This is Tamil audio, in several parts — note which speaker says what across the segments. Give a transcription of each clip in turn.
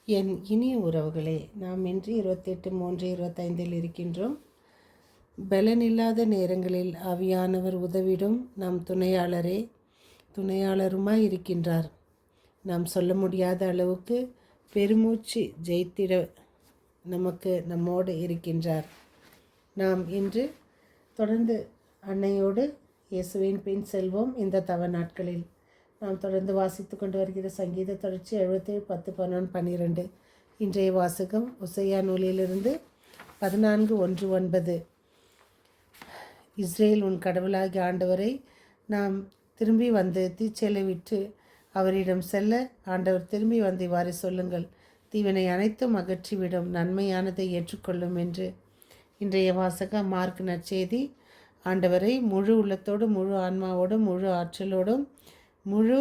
Speaker 1: என் இனிய உறவுகளே, நாம் இன்று 28/3/25 இருக்கின்றோம். பலனில்லாத நேரங்களில் ஆவியானவர் உதவிடும் நம் துணையாளருமாய் இருக்கின்றார். நாம் சொல்ல முடியாத அளவுக்கு பெருமூச்சு ஜெயித்திட நம்மோடு இருக்கின்றார். நாம் இன்று தொடர்ந்து அன்னையோடு இயேசுவின் பின் செல்வோம். இந்த தவ நாட்களில் நாம் தொடர்ந்து வாசித்து கொண்டு வருகிற சங்கீத தொடர்ச்சி 77, 10, 11, 12. இன்றைய வாசகம் உசையா நூலிலிருந்து 14:1-9. இஸ்ரேல் உன் கடவுளாகிய ஆண்டவரை நாம் திரும்பி வந்து தீச்செயலை விட்டு அவரிடம் செல்ல ஆண்டவர் திரும்பி வந்து இவ்வாறு சொல்லுங்கள், தீவினை அனைத்தும் அகற்றிவிடும், நன்மையானதை ஏற்றுக்கொள்ளும் என்று. இன்றைய வாசகம் மார்க் நற்செய்தி. ஆண்டவரை முழு உள்ளத்தோடும், முழு ஆன்மாவோடும், முழு ஆற்றலோடும், முழு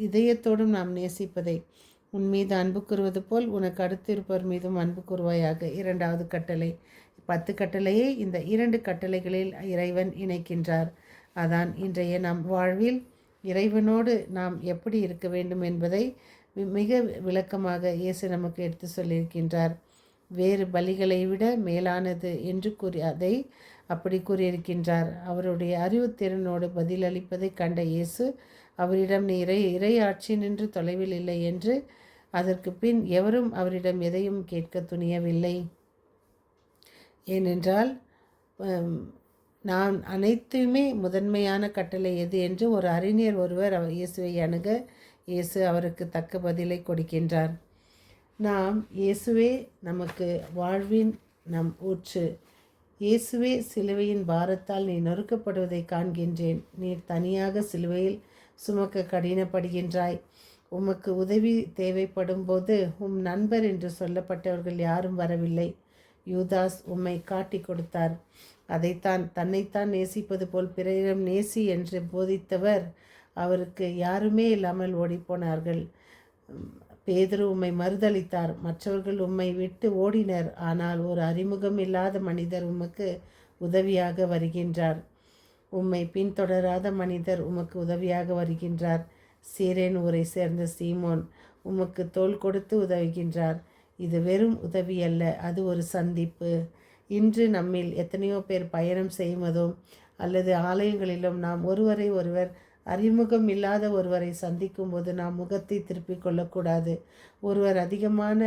Speaker 1: இதயத்தோடும் நாம் நேசிப்பதை, உன் மீது அன்பு கூறுவது போல் உனக்கு அடுத்து இருப்பவர் மீதும் அன்பு கூறுவாயாக. 2வது கட்டளை. 10 கட்டளையை இந்த 2 கட்டளைகளில் இறைவன் இணைக்கின்றார். அதான் இன்றைய நம் வாழ்வில் இறைவனோடு நாம் எப்படி இருக்க வேண்டும் என்பதை மிக விளக்கமாக இயேசு நமக்கு எடுத்து சொல்லியிருக்கின்றார். வேறு பலிகளை விட மேலானது என்று அதை அப்படி கூறியிருக்கின்றார். அவருடைய அறிவுத்திறனோடு பதிலளிப்பதை கண்ட இயேசு அவரிடம் நீ இறையாட்சி நின்று தொலைவில் இல்லை என்று, அதற்கு பின் எவரும் அவரிடம் எதையும் கேட்க துணியவில்லை. ஏனென்றால் நான் அனைத்துமே முதன்மையான கட்டளை எது என்று ஒரு அறிஞர் ஒருவர் இயேசுவை அணுக இயேசு அவருக்கு தக்க பதிலை கொடுக்கின்றார். நாம் இயேசுவே நமக்கு வாழ்வின் நம் ஊற்று. இயேசுவே சிலுவையின் பாரத்தால் நீ நொறுக்கப்படுவதை காண்கின்றேன். நீ தனியாக சிலுவையில் சுமக்க கடினப்படுகின்றாய். உமக்கு உதவி தேவைப்படும் போது உம் நண்பர் என்று சொல்லப்பட்டவர்கள் யாரும் வரவில்லை. யூதாஸ் உம்மை காட்டி கொடுத்தார். தன்னைத்தான் நேசிப்பது போல் பிறரிடம் நேசி என்று போதித்தவர், அவருக்கு யாருமே இல்லாமல் ஓடிப்போனார்கள். பேதுரு உம்மை மறுதளித்தார். மற்றவர்கள் உம்மை விட்டு ஓடினர். ஆனால் ஒரு அறிமுகம் இல்லாத மனிதர் உமக்கு உதவியாக வருகின்றார். உம்மை பின்தொடராத மனிதர் உமக்கு உதவியாக வருகின்றார். சீரேன் ஊரை சேர்ந்த சீமோன் உமக்கு தோள் கொடுத்து உதவுகின்றார். இது வெறும் உதவி அல்ல, அது ஒரு சந்திப்பு. இன்று நம்மில் எத்தனையோ பேர் பயணம் செய்வதும் அல்லது ஆலயங்களிலும் நாம் ஒருவரை ஒருவர் அறிமுகம் இல்லாத ஒருவரை சந்திக்கும் போது நாம் முகத்தை திருப்பிக் கொள்ளக்கூடாது. ஒருவர் அதிகமான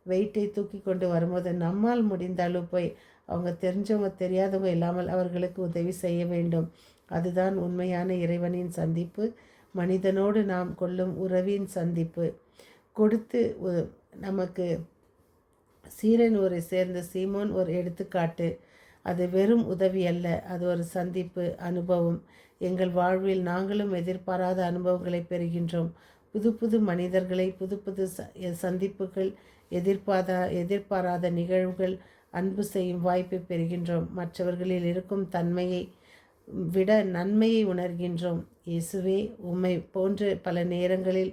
Speaker 1: வெயிட்டை தூக்கி கொண்டு வரும்போது நம்மால் முடிந்தாலும் போய் அவங்க தெரிஞ்சவங்க தெரியாதவங்க இல்லாமல் அவர்களுக்கு உதவி செய்ய வேண்டும். அதுதான் உண்மையான இறைவனின் சந்திப்பு, மனிதனோடு நாம் கொள்ளும் உறவின் சந்திப்பு. கொடுத்து நமக்கு சீரனூரை சேர்ந்த சீமோன் ஒரு எடுத்துக்காட்டு. அது வெறும் உதவி அல்ல, அது ஒரு சந்திப்பு அனுபவம். எங்கள் வாழ்வில் நாங்களும் எதிர்பாராத அனுபவங்களை பெறுகின்றோம். புது புது மனிதர்களை, புது புது சந்திப்புகள், எதிர்பாராத நிகழ்வுகள், அன்பு செய்யும் வாய்ப்பை பெறுகின்றோம். மற்றவர்களில் இருக்கும் தன்மையை விட நன்மையை உணர்கின்றோம். இயேசுவே, உம்மை போன்று பல நேரங்களில்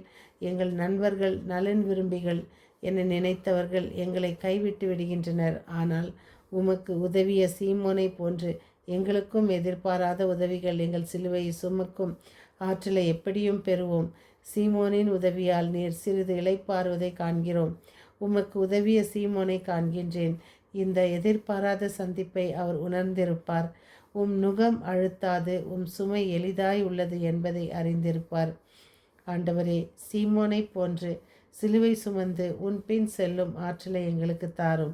Speaker 1: எங்கள் நண்பர்கள், நலன் விரும்பிகள் என நினைத்தவர்கள் எங்களை கைவிட்டு விடுகின்றனர். ஆனால் உமக்கு உதவிய சீமோனை போன்று எங்களுக்கும் எதிர்பாராத உதவிகள் எங்கள் சிலுவையை சுமக்கும் ஆற்றலை எப்படியும் பெறுவோம். சீமோனின் உதவியால் நீர் சிறிது இளைப்பாறுவதை காண்கிறோம். உமக்கு உதவிய சீமோனை காண்கின்றேன். இந்த எதிர்பாராத சந்திப்பை அவர் உணர்ந்திருப்பார். உம் நுகம் அழுத்தாது, உம் சுமை எளிதாய் உள்ளது என்பதை அறிந்திருப்பார். ஆண்டவரே, சீமோனை போன்று சிலுவை சுமந்து உன் பின் செல்லும் ஆற்றலை எங்களுக்கு தாரும்.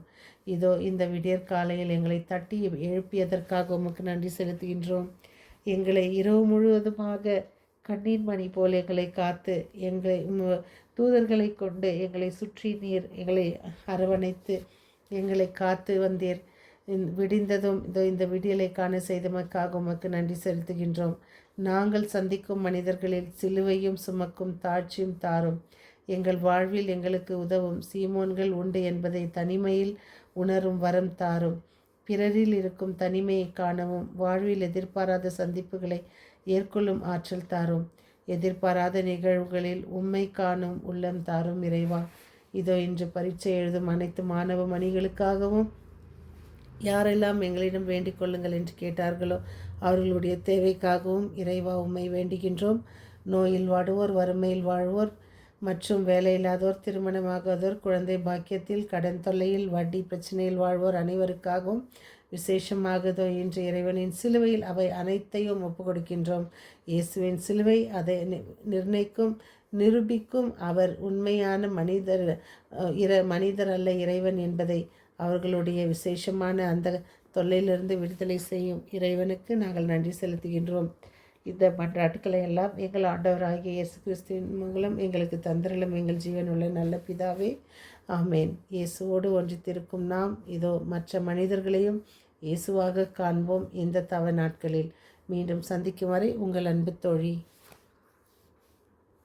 Speaker 1: இதோ இந்த விடியற்காலையில் எங்களை தட்டி எழுப்பியதற்காக உமக்கு நன்றி செலுத்துகின்றோம். எங்களை இரவு முழுவதுமாக கண்ணீர் மணி போல் எங்களை காத்து, எங்களை தூதர்களை கொண்டு எங்களை சுற்றி நீர் எங்களை அரவணைத்து எங்களை காத்து வந்தீர். விடிந்ததும் இந்த விடியலை காண செய்தமைக்காக உமக்கு நன்றி செலுத்துகின்றோம். நாங்கள் சந்திக்கும் மனிதர்களில் சிலுவையும் சுமக்கும் தாழ்ச்சியும் தாரும். எங்கள் வாழ்வில் எங்களுக்கு உதவும் சீமோன்கள் உண்டு என்பதை தனிமையில் உணரும் வரம் தாரும். பிறரில் இருக்கும் தனிமையை காணவும் வாழ்வில் எதிர்பாராத சந்திப்புகளை ஏற்கொள்ளும் ஆற்றல் தாரும். எதிர்பாராத நிகழ்வுகளில் உம்மை காணும் உள்ளம் தாரும் இறைவா. இதோ இன்று பரீட்சை எழுதும் அனைத்து மாணவ மணிகளுக்காகவும் யாரெல்லாம் எங்களிடம் வேண்டிக் கொள்ளுங்கள் என்று கேட்டார்களோ அவர்களுடைய தேவைக்காகவும் இறைவா உம்மை வேண்டுகின்றோம். நோயில் வாடுவோர், வறுமையில் வாழ்வோர், மற்றும் வேலையில்லாதோர், திருமணமாகாதோர், குழந்தை பாக்கியத்தில், கடன் தொல்லையில், வட்டி பிரச்சனையில் வாழ்வோர் அனைவருக்காகவும் விசேஷமாகதோ இன்று இறைவனின் சிலுவையில் அவை அனைத்தையும் ஒப்புக்கொடுக்கின்றோம். இயேசுவின் சிலுவை அதை நிர்ணயிக்கும், நிரூபிக்கும். அவர் உண்மையான மனிதர் அல்ல, இறைவன் என்பதை அவர்களுடைய விசேஷமான அந்த தொல்லையிலிருந்து விடுதலை செய்யும் இறைவனுக்கு நாங்கள் நன்றி செலுத்துகின்றோம். இந்த மன்றாட்டுக்களை எல்லாம் எங்கள் ஆண்டவராகிய இயேசு கிறிஸ்துவின் மூலம் எங்களுக்கு தந்திரலும் எங்கள் ஜீவனுள்ள நல்ல பிதாவே, ஆமேன். இயேசுவோடு ஒன்றித்திருக்கும் நாம் இதோ மற்ற மனிதர்களையும் இயேசுவாக காண்போம். இந்த தவ நாட்களில் மீண்டும் சந்திக்கும் வரை உங்கள் அன்பு தோழி.